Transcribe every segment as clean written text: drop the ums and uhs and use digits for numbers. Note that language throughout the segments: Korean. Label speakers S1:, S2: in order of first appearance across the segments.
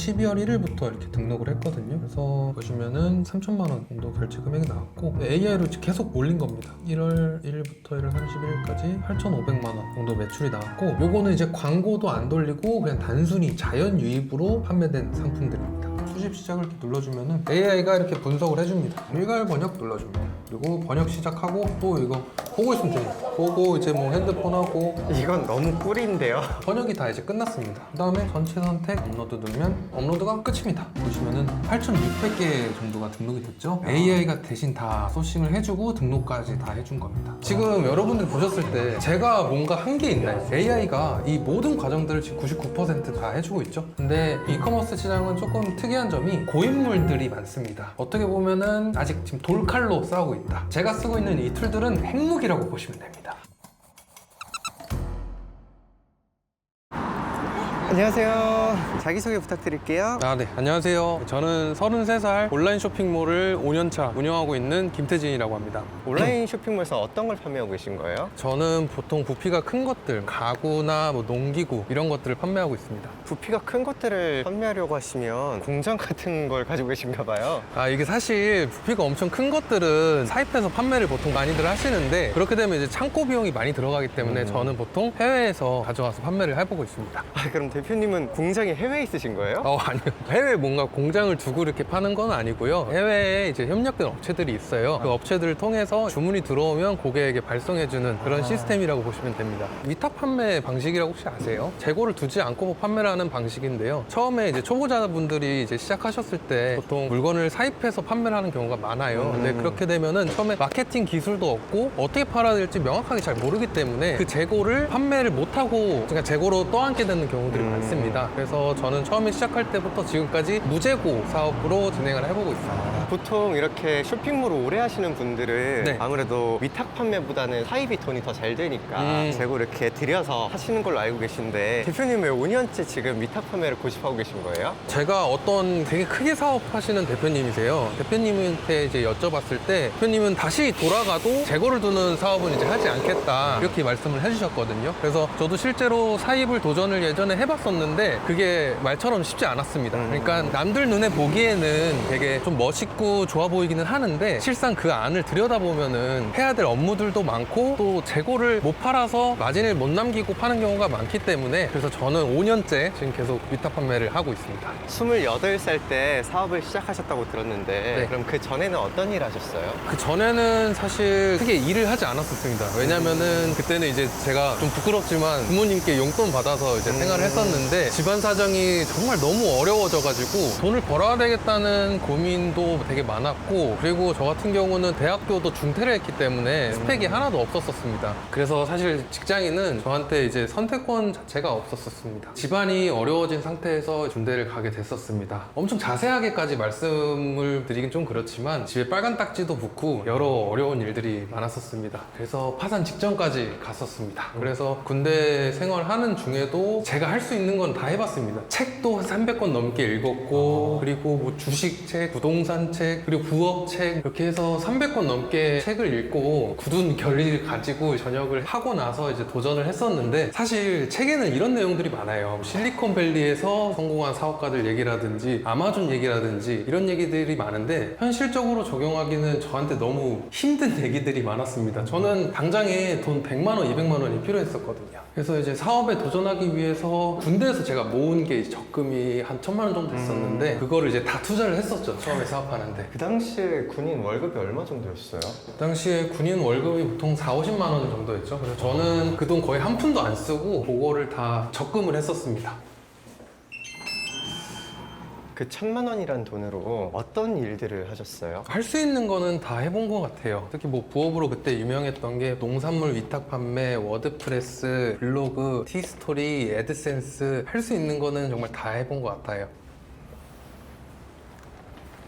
S1: 12월 1일부터 이렇게 등록을 했거든요. 그래서 보시면은 3천만 원 정도 결제 금액이 나왔고 AI로 계속 올린 겁니다. 1월 1일부터 1월 31일까지 8,500만 원 정도 매출이 나왔고, 요거는 이제 광고도 안 돌리고 그냥 단순히 자연 유입으로 판매된 상품들입니다. 수집 시작을 이렇게 눌러주면은 AI가 이렇게 분석을 해줍니다. 일괄 번역 눌러줍니다. 그리고 번역 시작하고 또 이거 보고 있으면 됩니다. 보고 이제 뭐 핸드폰하고
S2: 이건 너무 꿀인데요.
S1: 번역이 다 이제 끝났습니다. 그 다음에 전체 선택 업로드 누르면 업로드가 끝입니다. 보시면은 8,600개 정도가 등록이 됐죠. AI가 대신 다 소싱을 해주고 등록까지 다 해준 겁니다. 지금 여러분들 보셨을 때 제가 뭔가 한 게 있나요? AI가 이 모든 과정들을 지금 99% 다 해주고 있죠. 근데 이커머스 시장은 조금 특이한 점이 고인물들이 많습니다. 어떻게 보면은 아직 지금 돌칼로 싸우고 있다. 제가 쓰고 있는 이 툴들은 핵무기라고 보시면 됩니다.
S2: 안녕하세요. 자기소개 부탁드릴게요.
S1: 네. 안녕하세요. 저는 33살 온라인 쇼핑몰을 5년차 운영하고 있는 김태진이라고 합니다.
S2: 온라인 쇼핑몰에서 어떤 걸 판매하고 계신 거예요?
S1: 저는 보통 부피가 큰 것들, 가구나 뭐 농기구 이런 것들을 판매하고 있습니다.
S2: 부피가 큰 것들을 판매하려고 하시면 공장 같은 걸 가지고 계신가 봐요.
S1: 이게 사실 부피가 엄청 큰 것들은 사입해서 판매를 보통 많이들 하시는데, 그렇게 되면 이제 창고 비용이 많이 들어가기 때문에 저는 보통 해외에서 가져와서 판매를 해보고 있습니다.
S2: 그럼 대표님은 공장이 해외에 있으신 거예요?
S1: 아니요. 해외에 뭔가 공장을 두고 이렇게 파는 건 아니고요. 해외에 이제 협력된 업체들이 있어요. 그 업체들을 통해서 주문이 들어오면 고객에게 발송해주는 그런 시스템이라고 보시면 됩니다. 위탁 판매 방식이라고 혹시 아세요? 재고를 두지 않고 뭐 판매를 하는 방식인데요. 처음에 이제 초보자분들이 이제 시작하셨을 때 보통 물건을 사입해서 판매를 하는 경우가 많아요. 근데 그렇게 되면은 처음에 마케팅 기술도 없고 어떻게 팔아야 될지 명확하게 잘 모르기 때문에 그 재고를 판매를 못하고 그냥 재고로 떠안게 되는 경우들이 많습니다. 그래서 저는 처음에 시작할 때부터 지금까지 무재고 사업으로 진행을 해보고 있습니다.
S2: 보통 이렇게 쇼핑몰을 오래 하시는 분들은
S1: 네.
S2: 아무래도 위탁 판매보다는 사입이 돈이 더 잘 되니까 재고 이렇게 들여서 하시는 걸로 알고 계신데, 대표님 왜 5년째 지금 위탁 판매를 고집하고 계신 거예요?
S1: 제가 어떤 되게 크게 사업하시는 대표님이세요. 대표님한테 이제 여쭤봤을 때 대표님은 다시 돌아가도 재고를 두는 사업은 이제 하지 않겠다 이렇게 말씀을 해주셨거든요. 그래서 저도 실제로 사입을 도전을 예전에 해봤었는데 그게 말처럼 쉽지 않았습니다. 그러니까 남들 눈에 보기에는 되게 좀 멋있고 좋아 보이기는 하는데 실상 그 안을 들여다보면은 해야 될 업무들도 많고 또 재고를 못 팔아서 마진을 못 남기고 파는 경우가 많기 때문에, 그래서 저는 5년째 지금 계속 위탁 판매를 하고 있습니다.
S2: 28살 때 사업을 시작하셨다고 들었는데
S1: 네.
S2: 그럼 그 전에는 어떤 일 하셨어요?
S1: 그 전에는 사실 크게 일을 하지 않았었습니다. 왜냐면은 그때는 이제 제가 좀 부끄럽지만 부모님께 용돈 받아서 이제 생활을 했었는데 집안 사정이 정말 너무 어려워져가지고 돈을 벌어야 되겠다는 고민도 되게 많았고, 그리고 저 같은 경우는 대학교도 중퇴를 했기 때문에 스펙이 하나도 없었습니다. 그래서 사실 직장인은 저한테 이제 선택권 자체가 없었습니다. 집안이 어려워진 상태에서 군대를 가게 됐었습니다. 엄청 자세하게까지 말씀을 드리긴 좀 그렇지만 집에 빨간 딱지도 붙고 여러 어려운 일들이 많았었습니다. 그래서 파산 직전까지 갔었습니다. 그래서 군대 생활하는 중에도 제가 할 수 있는 건 다 해봤습니다. 책도 300권 넘게 읽었고, 그리고 뭐 주식책, 부동산 책, 그리고 부업책, 이렇게 해서 300권 넘게 책을 읽고 굳은 결의를 가지고 전역을 하고 나서 이제 도전을 했었는데, 사실 책에는 이런 내용들이 많아요. 실리콘밸리에서 성공한 사업가들 얘기라든지 아마존 얘기라든지 이런 얘기들이 많은데 현실적으로 적용하기는 저한테 너무 힘든 얘기들이 많았습니다. 저는 당장에 돈 100만 원, 200만 원이 필요했었거든요. 그래서 이제 사업에 도전하기 위해서 군대에서 제가 모은 게 적금이 한 1,000만 원 정도 됐었는데 그거를 이제 다 투자를 했었죠. 처음에 사업하는데.
S2: 그 당시에 군인 월급이 얼마 정도였어요?
S1: 그 당시에 군인 월급이 보통 40~50만 원 정도였죠. 그래서 저는 그 돈 거의 한 푼도 안 쓰고 그거를 다 적금을 했었습니다.
S2: 그 1,000만 원이란 돈으로 어떤 일들을 하셨어요?
S1: 할 수 있는 거는 다 해본 것 같아요. 특히 뭐 부업으로 그때 유명했던 게 농산물 위탁 판매, 워드프레스, 블로그, 티스토리, 애드센스, 할 수 있는 거는 정말 다 해본 것 같아요.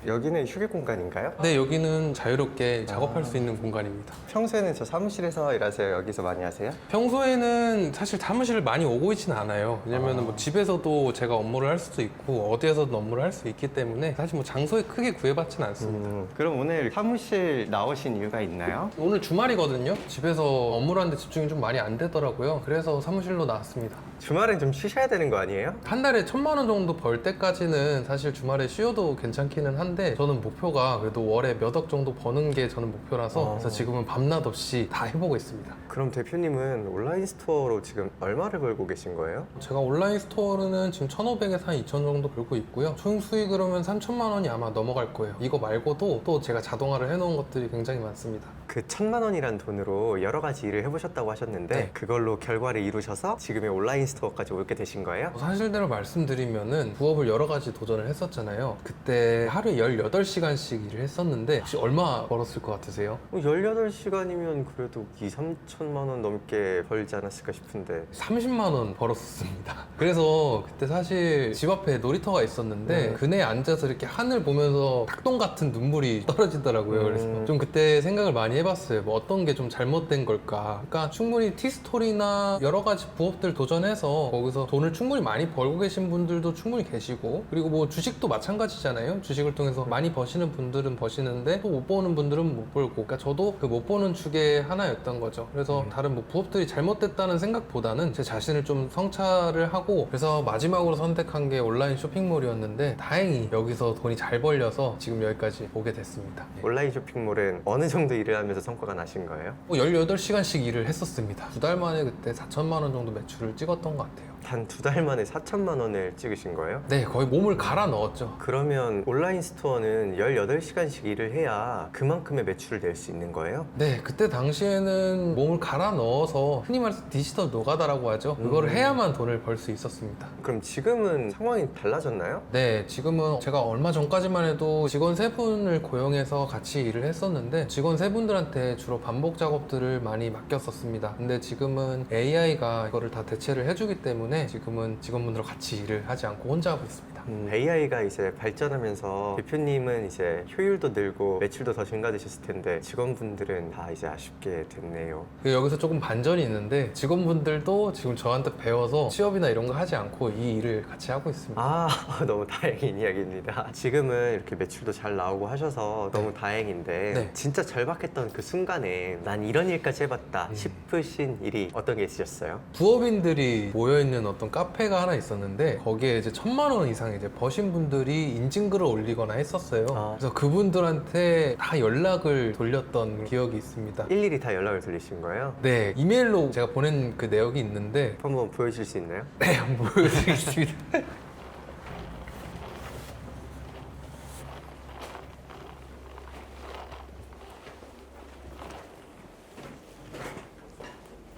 S2: 여기는 휴게 공간인가요?
S1: 네, 여기는 자유롭게 작업할 수 있는 공간입니다.
S2: 평소에는 저 사무실에서 일하세요? 여기서 많이 하세요?
S1: 평소에는 사실 사무실을 많이 오고 있지는 않아요. 왜냐면 뭐 집에서도 제가 업무를 할 수도 있고 어디에서도 업무를 할 수 있기 때문에 사실 뭐 장소에 크게 구애받지는 않습니다.
S2: 그럼 오늘 사무실 나오신 이유가 있나요?
S1: 오늘 주말이거든요. 집에서 업무를 하는데 집중이 좀 많이 안 되더라고요. 그래서 사무실로 나왔습니다.
S2: 주말엔 좀 쉬셔야 되는 거 아니에요?
S1: 한 달에 1,000만 원 정도 벌 때까지는 사실 주말에 쉬어도 괜찮기는 한데 저는 목표가 그래도 월에 몇 억 정도 버는 게 저는 목표라서 그래서 지금은 밤낮 없이 다 해보고 있습니다.
S2: 그럼 대표님은 온라인 스토어로 지금 얼마를 벌고 계신 거예요?
S1: 제가 온라인 스토어는 지금 1,500에서 한 2,000 정도 벌고 있고요. 총 수익으로면 3,000만 원이 아마 넘어갈 거예요. 이거 말고도 또 제가 자동화를 해놓은 것들이 굉장히 많습니다.
S2: 그 1,000만 원이란 돈으로 여러 가지 일을 해보셨다고 하셨는데
S1: 네.
S2: 그걸로 결과를 이루셔서 지금의 온라인 스토어까지 오게 되신 거예요?
S1: 사실대로 말씀드리면은 부업을 여러 가지 도전을 했었잖아요. 그때 하루에 18시간씩 일을 했었는데 혹시 얼마 벌었을 것 같으세요?
S2: 18시간이면 그래도 2, 3천만 원 넘게 벌지 않았을까 싶은데
S1: 30만 원 벌었었습니다. 그래서 그때 사실 집 앞에 놀이터가 있었는데
S2: 네.
S1: 그네에 앉아서 이렇게 하늘 보면서 닭똥 같은 눈물이 떨어지더라고요. 그래서 좀 그때 생각을 많이 해봤어요. 뭐 어떤 게 좀 잘못된 걸까? 그러니까 충분히 티스토리나 여러 가지 부업들 도전해서 거기서 돈을 충분히 많이 벌고 계신 분들도 충분히 계시고 그리고 뭐 주식도 마찬가지잖아요. 주식을 통해서 많이 버시는 분들은 버시는데 또 못 버는 분들은 못 벌고 그러니까 저도 그 못 버는 축의 하나였던 거죠. 그래서 다른 뭐 부업들이 잘못됐다는 생각보다는 제 자신을 좀 성찰을 하고 그래서 마지막으로 선택한 게 온라인 쇼핑몰이었는데 다행히 여기서 돈이 잘 벌려서 지금 여기까지 오게 됐습니다.
S2: 온라인 쇼핑몰은 어느 정도 일을 하면서 성과가 나신 거예요?
S1: 18시간씩 일을 했었습니다. 2달 만에 그때 4천만 원 정도 매출을 찍었던 것 같아요.
S2: 단 2달 만에 4천만 원을 찍으신 거예요?
S1: 네, 거의 몸을 갈아 넣었죠.
S2: 그러면 온라인 스토어는 18시간씩 일을 해야 그만큼의 매출을 낼 수 있는 거예요?
S1: 네, 그때 당시에는 몸을 갈아 넣어서 흔히 말해서 디지털 노가다라고 하죠. 그거를 해야만 돈을 벌 수 있었습니다.
S2: 그럼 지금은 상황이 달라졌나요?
S1: 네, 지금은 제가 얼마 전까지만 해도 직원 3분을 고용해서 같이 일을 했었는데 직원 3분들한테 주로 반복 작업들을 많이 맡겼었습니다. 근데 지금은 AI가 이거를 다 대체를 해주기 때문에 지금은 직원분들과 같이 일을 하지 않고 혼자 하고 있습니다.
S2: AI가 이제 발전하면서 대표님은 이제 효율도 늘고 매출도 더 증가되셨을 텐데 직원분들은 다 이제 아쉽게 됐네요.
S1: 여기서 조금 반전이 있는데 직원분들도 지금 저한테 배워서 취업이나 이런 거 하지 않고 이 일을 같이 하고 있습니다.
S2: 아, 너무 다행인 이야기입니다. 지금은 이렇게 매출도 잘 나오고 하셔서 너무 다행인데
S1: 네.
S2: 진짜 절박했던 그 순간에 난 이런 일까지 해봤다 싶으신 일이 어떤 게 있으셨어요?
S1: 부업인들이 모여있는 어떤 카페가 하나 있었는데 거기에 이제 1,000만 원 이상 이제 버신 분들이 인증글을 올리거나 했었어요. 그래서 그분들한테 다 연락을 돌렸던 기억이 있습니다.
S2: 일일이 다 연락을 돌리신 거예요?
S1: 네, 이메일로 제가 보낸 그 내역이 있는데
S2: 한번 보여주실 수 있나요?
S1: 네, 한번 보여드리겠습니다.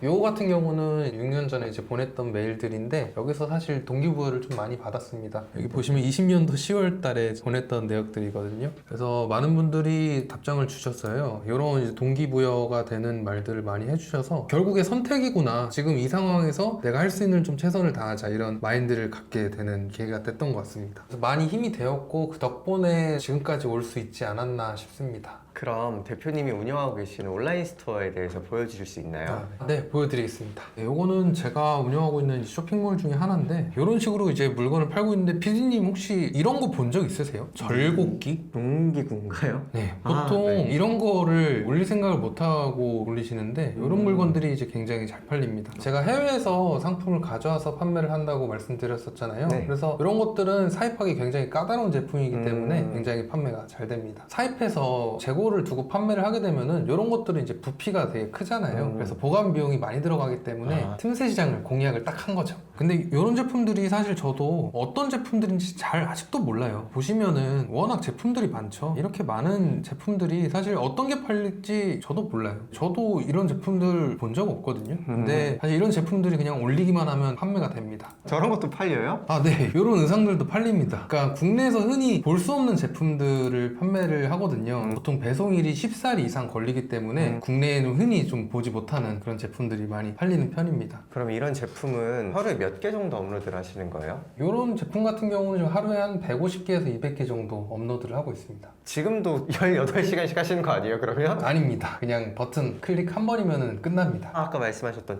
S1: 요거 같은 경우는 6년 전에 이제 보냈던 메일들인데 여기서 사실 동기부여를 좀 많이 받았습니다. 여기 보시면 20년도 10월 달에 보냈던 내역들이거든요. 그래서 많은 분들이 답장을 주셨어요. 이런 이제 동기부여가 되는 말들을 많이 해주셔서 결국에 선택이구나. 지금 이 상황에서 내가 할 수 있는 좀 최선을 다하자 이런 마인드를 갖게 되는 기회가 됐던 것 같습니다. 그래서 많이 힘이 되었고 그 덕분에 지금까지 올 수 있지 않았나 싶습니다.
S2: 그럼 대표님이 운영하고 계시는 온라인 스토어에 대해서 보여주실 수 있나요?
S1: 네, 보여드리겠습니다. 네, 요거는 제가 운영하고 있는 쇼핑몰 중에 하나인데 이런 식으로 이제 물건을 팔고 있는데 PD님 혹시 이런 거 본 적 있으세요? 절곡기?
S2: 농기구인가요?
S1: 네,
S2: 아,
S1: 보통
S2: 네.
S1: 이런 거를 올릴 생각을 못하고 올리시는데 이런 물건들이 이제 굉장히 잘 팔립니다. 제가 해외에서 상품을 가져와서 판매를 한다고 말씀드렸었잖아요.
S2: 네.
S1: 그래서 이런 것들은 사입하기 굉장히 까다로운 제품이기 때문에 굉장히 판매가 잘 됩니다. 사입해서 재고를 두고 판매를 하게 되면은 이런 것들은 이제 부피가 되게 크잖아요. 그래서 보관 비용이 많이 들어가기 때문에 틈새 시장을 공략을 딱 한 거죠. 근데 이런 제품들이 사실 저도 어떤 제품들인지 잘 아직도 몰라요. 보시면은 워낙 제품들이 많죠. 이렇게 많은 제품들이 사실 어떤 게 팔릴지 저도 몰라요. 저도 이런 제품들 본 적 없거든요. 근데 사실 이런 제품들이 그냥 올리기만 하면 판매가 됩니다.
S2: 저런 것도 팔려요?
S1: 아, 네. 이런 의상들도 팔립니다. 그러니까 국내에서 흔히 볼 수 없는 제품들을 판매를 하거든요. 보통 배송일이 10살 이상 걸리기 때문에 국내에는 흔히 좀 보지 못하는 그런 제품들이 많이 팔리는 편입니다.
S2: 그럼 이런 제품은 하루에 몇 개 정도 업로드를 하시는 거예요?
S1: 이런 제품 같은 경우는 지금 하루에 한 150개에서 200개 정도 업로드를 하고 있습니다.
S2: 지금도 18시간씩 하시는 거 아니에요, 그러면?
S1: 아닙니다. 그냥 버튼 클릭 한 번이면 끝납니다.
S2: 아까 말씀하셨던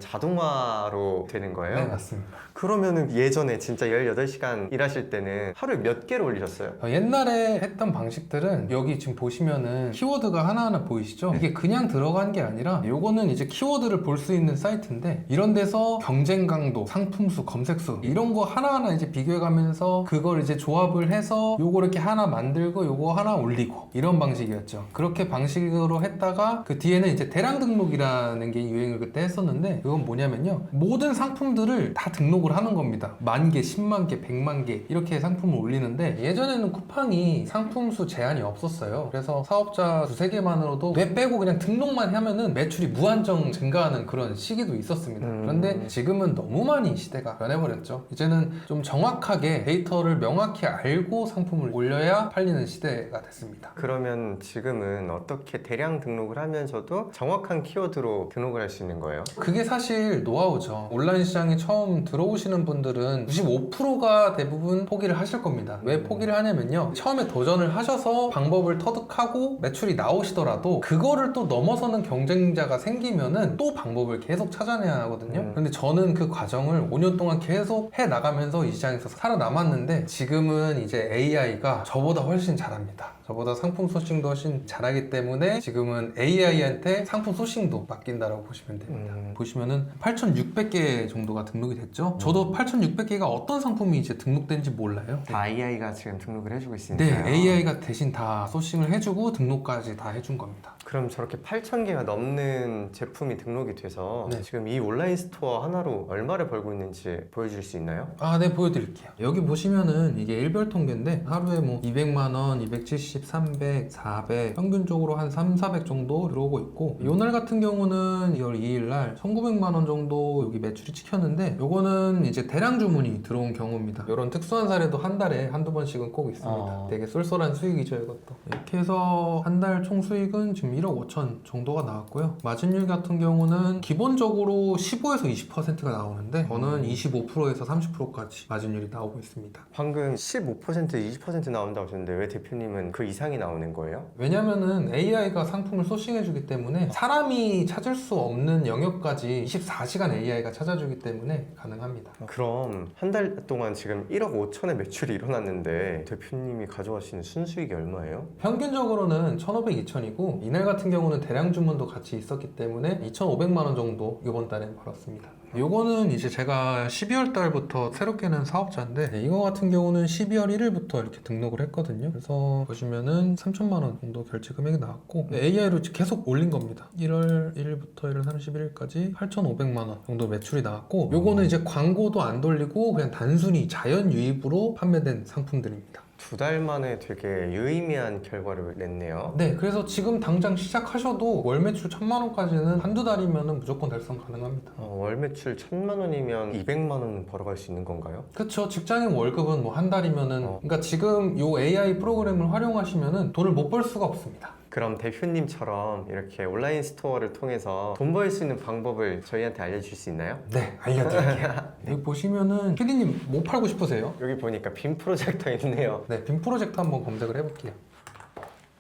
S2: 자동화로 되는 거예요?
S1: 네, 맞습니다.
S2: 그러면은 예전에 진짜 18시간 일하실 때는 하루에 몇 개를 올리셨어요?
S1: 옛날에 했던 방식들은 여기 지금 보시면은 키워드가 하나하나 보이시죠? 이게 그냥 들어간 게 아니라 요거는 이제 키워드를 볼 수 있는 사이트인데 이런 데서 경쟁 강도, 상품 상품수, 검색수 이런 거 하나하나 이제 비교해가면서 그걸 이제 조합을 해서 요거 이렇게 하나 만들고 요거 하나 올리고 이런 방식이었죠. 그렇게 방식으로 했다가 그 뒤에는 이제 대량 등록이라는 게 유행을 그때 했었는데 그건 뭐냐면요, 모든 상품들을 다 등록을 하는 겁니다. 10,000개, 10만 개, 100만 개 이렇게 상품을 올리는데 예전에는 쿠팡이 상품수 제한이 없었어요. 그래서 사업자 2-3개만으로도 뇌 빼고 그냥 등록만 하면은 매출이 무한정 증가하는 그런 시기도 있었습니다. 그런데 지금은 너무 많이 시대가 변해버렸죠. 이제는 좀 정확하게 데이터를 명확히 알고 상품을 올려야 팔리는 시대가 됐습니다.
S2: 그러면 지금은 어떻게 대량 등록을 하면서도 정확한 키워드로 등록을 할 수 있는 거예요?
S1: 그게 사실 노하우죠. 온라인 시장에 처음 들어오시는 분들은 95%가 대부분 포기를 하실 겁니다. 왜 포기를 하냐면요, 처음에 도전을 하셔서 방법을 터득하고 매출이 나오시더라도 그거를 또 넘어서는 경쟁자가 생기면은 또 방법을 계속 찾아내야 하거든요. 근데 저는 그 과정을 5년 동안 계속 해 나가면서 이 시장에서 살아남았는데 지금은 이제 AI가 저보다 훨씬 잘합니다. 저보다 상품 소싱도 훨씬 잘하기 때문에 지금은 AI한테 상품 소싱도 맡긴다라고 보시면 됩니다. 보시면은 8,600개 정도가 등록이 됐죠. 저도 8,600개가 어떤 상품이 이제 등록된지 몰라요.
S2: 다 AI가 지금 등록을 해주고 있으니까요.
S1: 네, AI가 대신 다 소싱을 해주고 등록까지 다 해준 겁니다.
S2: 그럼 저렇게 8,000개가 넘는 제품이 등록이 돼서 지금 이 온라인 스토어 하나로 얼마를 벌고 있는지 보여줄 수 있나요?
S1: 아, 네, 보여드릴게요. 여기 보시면은 이게 일별 통계인데 하루에 뭐 200만원, 270, 300, 400 평균적으로 한 3,400 정도 들어오고 있고, 요날 같은 경우는 2월 2일날 1,900만원 정도 여기 매출이 찍혔는데 요거는 이제 대량 주문이 들어온 경우입니다. 이런 특수한 사례도 한 달에 한두 번씩은 꼭 있습니다. 되게 쏠쏠한 수익이죠, 이것도. 이렇게 해서 한 달 총 수익은 지금 1억 5천 정도가 나왔고요. 마진율 같은 경우는 기본적으로 15에서 20%가 나오는데 저는 25%에서 30%까지 마진율이 나오고 있습니다.
S2: 방금 15%, 20% 나온다고 하셨는데 왜 대표님은 그 이상이 나오는 거예요?
S1: 왜냐면은 AI가 상품을 소싱해주기 때문에 사람이 찾을 수 없는 영역까지 24시간 AI가 찾아주기 때문에 가능합니다.
S2: 그럼 한 달 동안 지금 1억 5천의 매출이 일어났는데 대표님이 가져가시는 순수익이 얼마예요?
S1: 평균적으로는 1,500, 2,000이고 이날 같은 경우는 대량 주문도 같이 있었기 때문에 2,500만 원 정도 이번 달에 벌었습니다. 요거는 이제 제가 12월 달부터 새롭게 낸 사업자인데 이거 같은 경우는 12월 1일부터 이렇게 등록을 했거든요. 그래서 보시면은 3천만 원 정도 결제 금액이 나왔고 AI로 계속 올린 겁니다. 1월 1일부터 1월 31일까지 8,500만 원 정도 매출이 나왔고 요거는 이제 광고도 안 돌리고 그냥 단순히 자연 유입으로 판매된 상품들입니다.
S2: 2달 만에 되게 유의미한 결과를 냈네요.
S1: 네, 그래서 지금 당장 시작하셔도 월 매출 1,000만 원까지는 한두 달이면 무조건 달성 가능합니다.
S2: 월 매출 1,000만 원이면 200만 원 벌어갈 수 있는 건가요?
S1: 그쵸. 직장인 월급은 뭐 한 달이면은 그러니까 지금 요 AI 프로그램을 활용하시면은 돈을 못 벌 수가 없습니다.
S2: 그럼 대표님처럼 이렇게 온라인 스토어를 통해서 돈 벌 수 있는 방법을 저희한테 알려주실 수 있나요?
S1: 네, 알려드릴게요. 여기 보시면은 PD님 뭐 팔고 싶으세요?
S2: 여기 보니까 빔 프로젝터 있네요.
S1: 네, 빔 프로젝트 한번 검색을 해볼게요.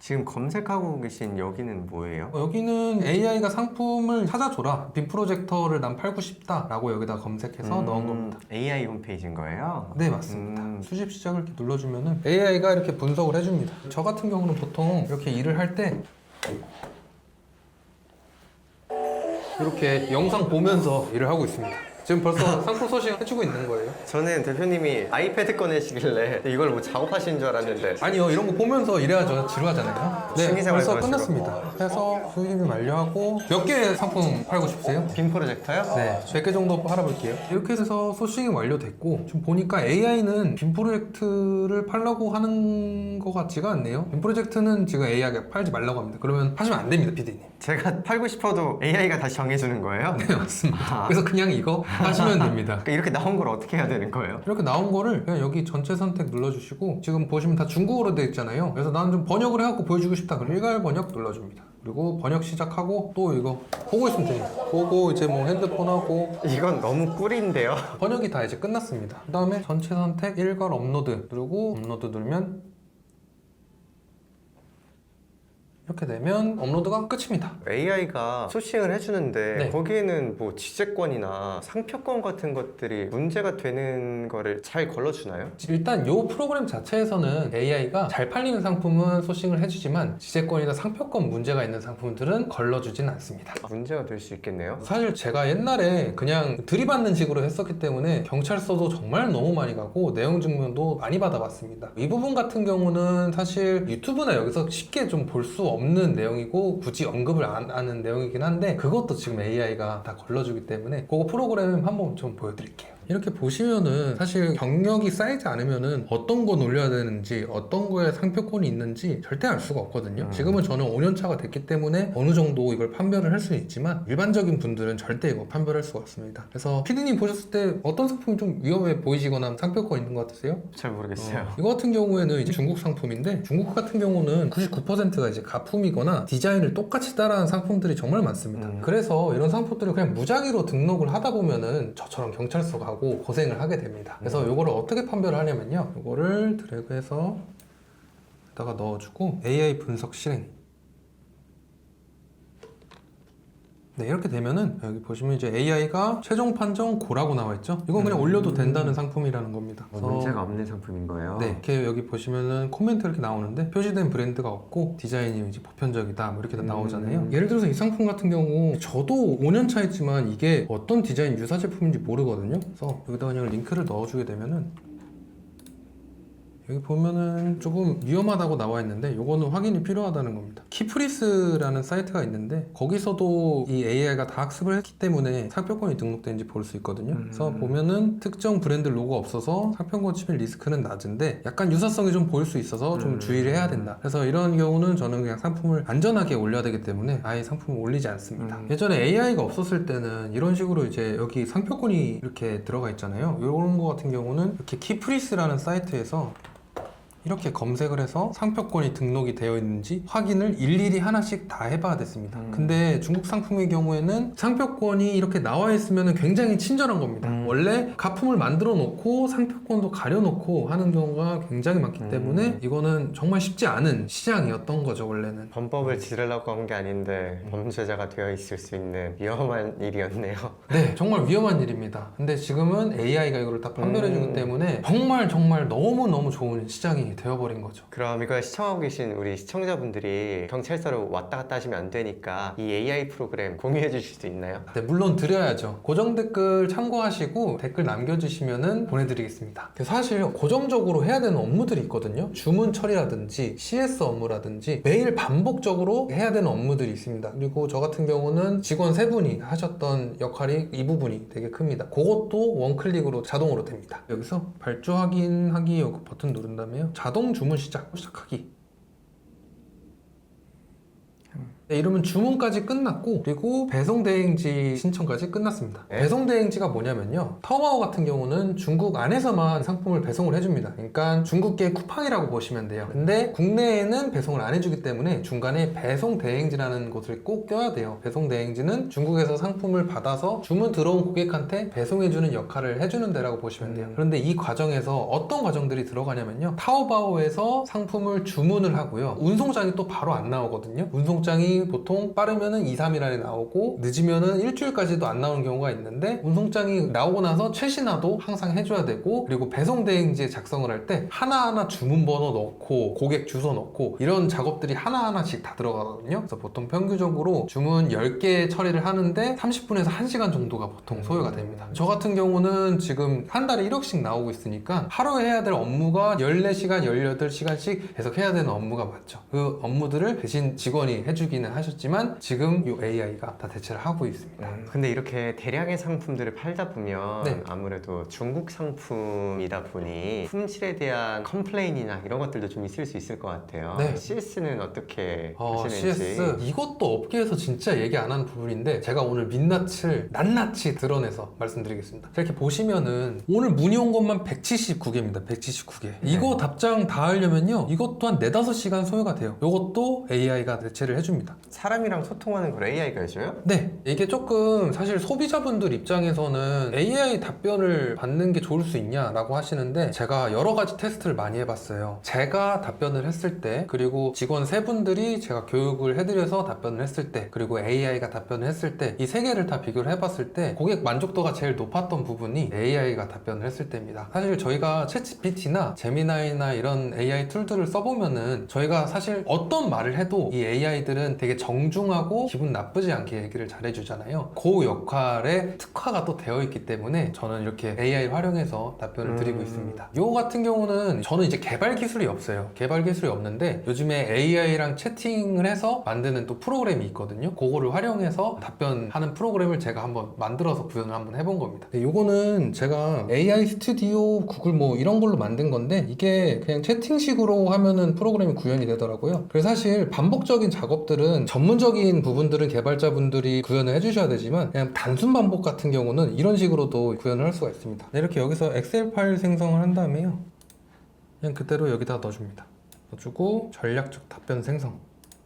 S2: 지금 검색하고 계신 여기는 뭐예요?
S1: 여기는 AI가 상품을 찾아줘라, 빔 프로젝터를 난 팔고 싶다 라고 여기다 검색해서 넣은 겁니다.
S2: AI 홈페이지인 거예요?
S1: 네, 맞습니다. 수집 시작을 이렇게 눌러주면은 AI가 이렇게 분석을 해줍니다. 저 같은 경우는 보통 이렇게 일을 할 때 이렇게 영상 보면서 일을 하고 있습니다. 지금 벌써 상품 소싱 해주고 있는 거예요.
S2: 저는 대표님이 아이패드 꺼내시길래 이걸 뭐 작업하시는 줄 알았는데
S1: 아니요, 이런 거 보면서 일해야죠. 지루하잖아요. 네,
S2: 취미생활
S1: 벌써
S2: 그러시고.
S1: 끝났습니다. 해서 수익이 완료하고 몇 개 상품 팔고 싶으세요?
S2: 빔 프로젝터요?
S1: 네, 100개 정도 팔아볼게요. 이렇게 해서 소싱이 완료됐고 지금 보니까 AI는 빔 프로젝트를 팔려고 하는 것 같지가 않네요. 빔 프로젝트는 지금 AI가 팔지 말라고 합니다. 그러면 하시면 안 됩니다, PD님.
S2: 제가 팔고 싶어도 AI가 다시 정해주는 거예요?
S1: 네, 맞습니다. 그래서 그냥 이거 하시면 됩니다.
S2: 이렇게 나온 걸 어떻게 해야 되는 거예요?
S1: 이렇게 나온 거를 그냥 여기 전체 선택 눌러주시고 지금 보시면 다 중국어로 되어 있잖아요. 그래서 나는 좀 번역을 해갖고 보여주고 싶다. 그럼 일괄 번역 눌러줍니다. 그리고 번역 시작하고 또 이거 보고 있으면 됩니다. 보고 이제 뭐 핸드폰하고
S2: 이건 너무 꿀인데요?
S1: 번역이 다 이제 끝났습니다. 그 다음에 전체 선택 일괄 업로드 누르고 업로드 누르면 이렇게 되면 업로드가 끝입니다.
S2: AI가 소싱을 해주는데
S1: 네.
S2: 거기에는 뭐 지재권이나 상표권 같은 것들이 문제가 되는 거를 잘 걸러주나요?
S1: 일단 이 프로그램 자체에서는 AI가 잘 팔리는 상품은 소싱을 해주지만 지재권이나 상표권 문제가 있는 상품들은 걸러주진 않습니다.
S2: 문제가 될 수 있겠네요.
S1: 사실 제가 옛날에 그냥 들이받는 식으로 했었기 때문에 경찰서도 정말 너무 많이 가고 내용 증명도 많이 받아봤습니다. 이 부분 같은 경우는 사실 유튜브나 여기서 쉽게 좀 볼 수 없는 내용이고 굳이 언급을 안 하는 내용이긴 한데 그것도 지금 AI가 다 걸러주기 때문에 그거 프로그램 한번 좀 보여드릴게요. 이렇게 보시면은 사실 경력이 쌓이지 않으면은 어떤 거 놀려야 되는지 어떤 거에 상표권이 있는지 절대 알 수가 없거든요. 지금은 저는 5년차가 됐기 때문에 어느 정도 이걸 판별을 할 수는 있지만 일반적인 분들은 절대 이거 판별할 수가 없습니다. 그래서 피디님 보셨을 때 어떤 상품이 좀 위험해 보이시거나 상표권 있는 것 같으세요?
S2: 잘 모르겠어요.
S1: 이거 같은 경우에는 이제 중국 상품인데 중국 같은 경우는 99%가 이제 가품이거나 디자인을 똑같이 따라한 상품들이 정말 많습니다. 그래서 이런 상품들을 그냥 무작위로 등록을 하다 보면은 저처럼 경찰서 가고 고생을 하게 됩니다. 그래서 이거를 어떻게 판별을 하냐면요. 이거를 드래그해서 여기다가 넣어주고 AI 분석 실행. 네, 이렇게 되면은 여기 보시면 이제 AI가 최종 판정 고라고 나와 있죠. 이건 그냥 올려도 된다는 상품이라는 겁니다. 그래서
S2: 문제가 없는 상품인 거예요.
S1: 네, 이렇게 여기 보시면은 코멘트 이렇게 나오는데 표시된 브랜드가 없고 디자인이 이제 보편적이다 뭐 이렇게 다 나오잖아요. 예를 들어서 이 상품 같은 경우 저도 5년 차였지만 이게 어떤 디자인 유사 제품인지 모르거든요. 그래서 여기다 그냥 링크를 넣어주게 되면은 여기 보면은 조금 위험하다고 나와 있는데 요거는 확인이 필요하다는 겁니다. 키프리스라는 사이트가 있는데 거기서도 이 AI가 다 학습을 했기 때문에 상표권이 등록된지 볼 수 있거든요. 그래서 보면은 특정 브랜드 로고가 없어서 상표권 침해 리스크는 낮은데 약간 유사성이 좀 보일 수 있어서 좀 주의를 해야 된다. 그래서 이런 경우는 저는 그냥 상품을 안전하게 올려야 되기 때문에 아예 상품을 올리지 않습니다. 예전에 AI가 없었을 때는 이런 식으로 이제 여기 상표권이 이렇게 들어가 있잖아요. 이런 거 같은 경우는 이렇게 키프리스라는 사이트에서 이렇게 검색을 해서 상표권이 등록이 되어 있는지 확인을 일일이 하나씩 다 해봐야 됐습니다. 근데 중국 상품의 경우에는 상표권이 이렇게 나와 있으면 굉장히 친절한 겁니다. 원래 가품을 만들어 놓고 상표권도 가려놓고 하는 경우가 굉장히 많기 때문에 이거는 정말 쉽지 않은 시장이었던 거죠, 원래는.
S2: 범법을 지르려고 한 게 아닌데 범죄자가 되어 있을 수 있는 위험한 일이었네요.
S1: 네, 정말 위험한 일입니다. 근데 지금은 AI가 이거를 다 판별해주기 때문에 정말 너무너무 좋은 시장이 되어버린 거죠.
S2: 그럼 이걸 시청하고 계신 우리 시청자분들이 경찰서로 왔다 갔다 하시면 안 되니까 이 AI 프로그램 공유해 주실 수 있나요?
S1: 네, 물론 드려야죠. 고정 댓글 참고하시고 댓글 남겨주시면 보내드리겠습니다. 사실 고정적으로 해야 되는 업무들이 있거든요. 주문 처리라든지 CS 업무라든지 매일 반복적으로 해야 되는 업무들이 있습니다. 그리고 저 같은 경우는 직원 3분이 하셨던 역할이 이 부분이 되게 큽니다. 그것도 원클릭으로 자동으로 됩니다. 여기서 발주 확인하기 여기 버튼 누른 다음에요. 자동 주문 시작하기. 네, 이러면 주문까지 끝났고 그리고 배송 대행지 신청까지 끝났습니다.
S2: 네.
S1: 배송 대행지가 뭐냐면요, 타오바오 같은 경우는 중국 안에서만 상품을 배송을 해줍니다. 그러니까 중국계 쿠팡이라고 보시면 돼요. 근데 국내에는 배송을 안 해주기 때문에 중간에 배송 대행지라는 곳을 꼭 껴야 돼요. 배송 대행지는 중국에서 상품을 받아서 주문 들어온 고객한테 배송해주는 역할을 해주는 데라고 보시면 돼요. 그런데 이 과정에서 어떤 과정들이 들어가냐면요, 타오바오에서 상품을 주문을 하고요, 운송장이 또 바로 안 나오거든요. 운송장이 보통 빠르면은 2, 3일 안에 나오고 늦으면은 일주일까지도 안 나오는 경우가 있는데 운송장이 나오고 나서 최신화도 항상 해줘야 되고, 그리고 배송 대행지에 작성을 할 때 하나하나 주문 번호 넣고 고객 주소 넣고 이런 작업들이 하나하나씩 다 들어가거든요. 그래서 보통 평균적으로 주문 10개 처리를 하는데 30분에서 1시간 정도가 보통 소요가 됩니다. 저 같은 경우는 지금 한 달에 1억씩 나오고 있으니까 하루에 해야 될 업무가 14시간, 18시간씩 계속 해야 되는 업무가 많죠. 그 업무들을 대신 직원이 해주기는 하셨지만 지금 이 AI가 다 대체를 하고 있습니다.
S2: 근데 이렇게 대량의 상품들을 팔다 보면
S1: 네.
S2: 아무래도 중국 상품이다 보니 품질에 대한 컴플레인이나 이런 것들도 좀 있을 수 있을 것 같아요.
S1: 네.
S2: CS는 어떻게 하시는지.
S1: CS 이것도 업계에서 진짜 얘기 안 하는 부분인데 제가 오늘 민낯을 낱낱이 드러내서 말씀드리겠습니다. 이렇게 보시면은 오늘 문의 온 것만 179개입니다. 179개. 이거 답장 다 하려면요, 이것 또한 4-5시간 소요가 돼요. 이것도 AI가 대체를 해줍니다.
S2: 사람이랑 소통하는 걸 AI가 해줘요?
S1: 네, 이게 조금 사실 소비자분들 입장에서는 AI 답변을 받는 게 좋을 수 있냐라고 하시는데 제가 여러 가지 테스트를 많이 해봤어요. 제가 답변을 했을 때, 그리고 직원 세 분들이 제가 교육을 해드려서 답변을 했을 때, 그리고 AI가 답변을 했을 때, 이 세 개를 다 비교를 해봤을 때 고객 만족도가 제일 높았던 부분이 AI가 답변을 했을 때입니다. 사실 저희가 챗GPT나 제미나이나 이런 AI 툴들을 써보면은 저희가 사실 어떤 말을 해도 이 AI들은 되게 정중하고 기분 나쁘지 않게 얘기를 잘해주잖아요. 그 역할에 특화가 또 되어 있기 때문에 저는 이렇게 AI 활용해서 답변을 드리고 있습니다. 이거 같은 경우는 저는 이제 개발 기술이 없어요. 개발 기술이 없는데 요즘에 AI랑 채팅을 해서 만드는 또 프로그램이 있거든요. 그거를 활용해서 답변하는 프로그램을 제가 한번 만들어서 구현을 한번 해본 겁니다. 요거는 제가 AI 스튜디오, 구글 뭐 이런 걸로 만든 건데 이게 그냥 채팅식으로 하면은 프로그램이 구현이 되더라고요. 그래서 사실 반복적인 작업들은 전문적인 부분들은 개발자분들이 구현을 해주셔야 되지만 그냥 단순 반복 같은 경우는 이런 식으로도 구현을 할 수가 있습니다. 이렇게 여기서 엑셀 파일 생성을 한 다음에요, 그냥 그대로 여기다 넣어줍니다. 넣어주고 전략적 답변 생성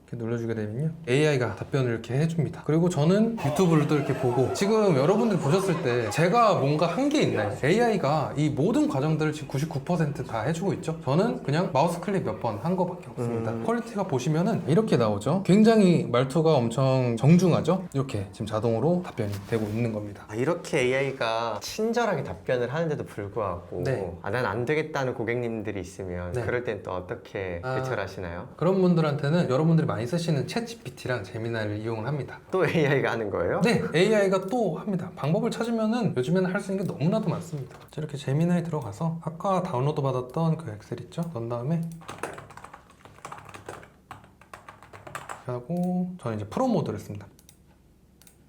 S1: 이렇게 눌러주게 되면요, AI가 답변을 이렇게 해줍니다. 그리고 저는 유튜브를 또 이렇게 보고, 지금 여러분들 보셨을 때 제가 뭔가 한 게 있나요? AI가 이 모든 과정들을 지금 99%다 해주고 있죠. 저는 그냥 마우스 클릭 몇 번 한 거밖에 없습니다. 퀄리티가 보시면은 이렇게 나오죠. 굉장히 말투가 엄청 정중하죠. 이렇게 지금 자동으로 답변이 되고 있는 겁니다.
S2: 이렇게 AI가 친절하게 답변을 하는데도 불구하고
S1: 네.
S2: 난 안 되겠다는 고객님들이 있으면
S1: 네.
S2: 그럴 땐 또 어떻게 대처를 하시나요?
S1: 그런 분들한테는 여러분들이 많이 쓰시는 챗GPT랑 제미나이를 이용을 합니다.
S2: 또 AI가 하는 거예요?
S1: 네, AI가 또 합니다. 방법을 찾으면은 요즘에는 할 수 있는 게 너무나도 많습니다. 이렇게 제미나이 들어가서 아까 다운로드 받았던 그 엑셀 있죠? 넣은 다음에 하고 저는 이제 프로 모드를 씁니다.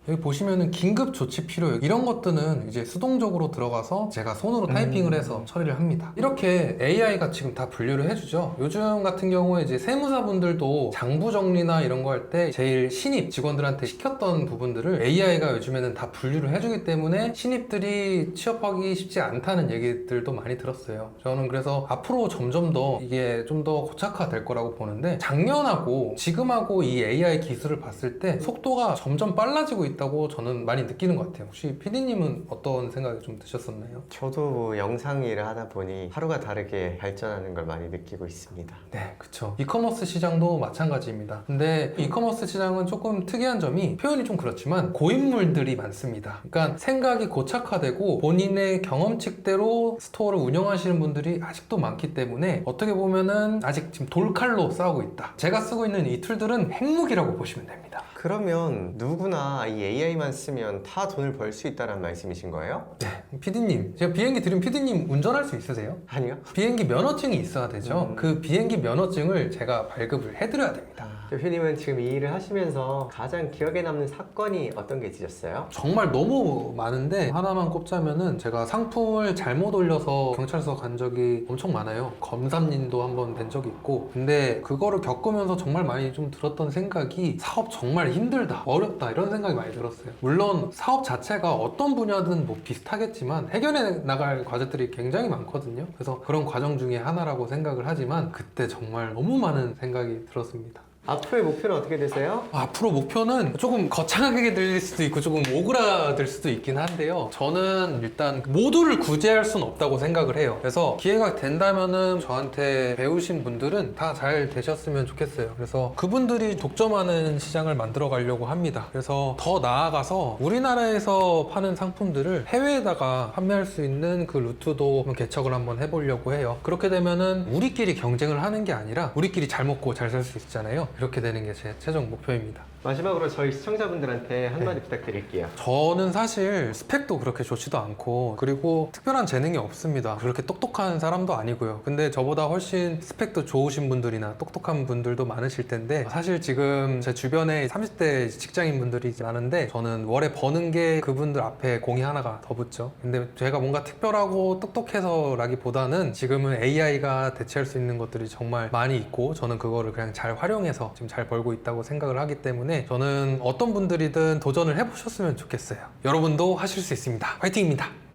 S1: 여기 보시면은 긴급 조치 필요, 이런 것들은 이제 수동적으로 들어가서 제가 손으로 타이핑을 해서 처리를 합니다. 이렇게 AI가 지금 다 분류를 해주죠. 요즘 같은 경우에 이제 세무사분들도 장부 정리나 이런 거 할 때 제일 신입 직원들한테 시켰던 부분들을 AI가 요즘에는 다 분류를 해주기 때문에 신입들이 취업하기 쉽지 않다는 얘기들도 많이 들었어요. 저는 그래서 앞으로 점점 더 이게 좀 더 고착화될 거라고 보는데, 작년하고 지금하고 이 AI 기술을 봤을 때 속도가 점점 빨라지고 있다고 저는 많이 느끼는 것 같아요. 혹시 PD님은 어떤 생각이 좀 드셨었나요?
S2: 저도 뭐 영상 일을 하다 보니 하루가 다르게 발전하는 걸 많이 느끼고 있습니다.
S1: 네, 그쵸. 이커머스 시장도 마찬가지입니다. 근데 이커머스 시장은 조금 특이한 점이, 표현이 좀 그렇지만 고인물들이 많습니다. 그러니까 생각이 고착화되고 본인의 경험칙대로 스토어를 운영하시는 분들이 아직도 많기 때문에 어떻게 보면은 아직 지금 돌칼로 싸우고 있다. 제가 쓰고 있는 이 툴들은 핵무기라고 보시면 됩니다.
S2: 그러면 누구나 이 AI만 쓰면 다 돈을 벌 수 있다는 말씀이신 거예요?
S1: 네, PD님, 제가 비행기 들으면 PD님 운전할 수 있으세요?
S2: 아니요.
S1: 비행기 면허증이 있어야 되죠. 그 비행기 면허증을 제가 발급을 해드려야 됩니다.
S2: 대표님은 지금 이 일을 하시면서 가장 기억에 남는 사건이 어떤 게 있으셨어요?
S1: 정말 너무 많은데 하나만 꼽자면은, 제가 상품을 잘못 올려서 경찰서 간 적이 엄청 많아요. 검사님도 한번 된 적이 있고. 근데 그거를 겪으면서 정말 많이 좀 들었던 생각이, 사업 정말 힘들다, 어렵다, 이런 생각이 많이 들었어요. 물론 사업 자체가 어떤 분야든 뭐 비슷하겠지만 해결해 나갈 과제들이 굉장히 많거든요. 그래서 그런 과정 중에 하나라고 생각을 하지만 그때 정말 너무 많은 생각이 들었습니다.
S2: 앞으로의 목표는 어떻게 되세요?
S1: 앞으로 목표는 조금 거창하게 들릴 수도 있고 조금 오그라들 수도 있긴 한데요, 저는 일단 모두를 구제할 수는 없다고 생각을 해요. 그래서 기회가 된다면은 저한테 배우신 분들은 다 잘 되셨으면 좋겠어요. 그래서 그분들이 독점하는 시장을 만들어 가려고 합니다. 그래서 더 나아가서 우리나라에서 파는 상품들을 해외에다가 판매할 수 있는 그 루트도 한번 개척을 한번 해보려고 해요. 그렇게 되면은 우리끼리 경쟁을 하는 게 아니라 우리끼리 잘 먹고 잘 살 수 있잖아요. 이렇게 되는 게 제 최종 목표입니다.
S2: 마지막으로 저희 시청자분들한테 한마디 부탁드릴게요.
S1: 저는 사실 스펙도 그렇게 좋지도 않고, 그리고 특별한 재능이 없습니다. 그렇게 똑똑한 사람도 아니고요. 근데 저보다 훨씬 스펙도 좋으신 분들이나 똑똑한 분들도 많으실 텐데, 사실 지금 제 주변에 30대 직장인 분들이 많은데 저는 월에 버는 게 그분들 앞에 공이 하나가 더 붙죠. 근데 제가 뭔가 특별하고 똑똑해서라기보다는 지금은 AI가 대체할 수 있는 것들이 정말 많이 있고, 저는 그거를 그냥 잘 활용해서 지금 잘 벌고 있다고 생각을 하기 때문에 저는 어떤 분들이든 도전을 해보셨으면 좋겠어요. 여러분도 하실 수 있습니다. 화이팅입니다.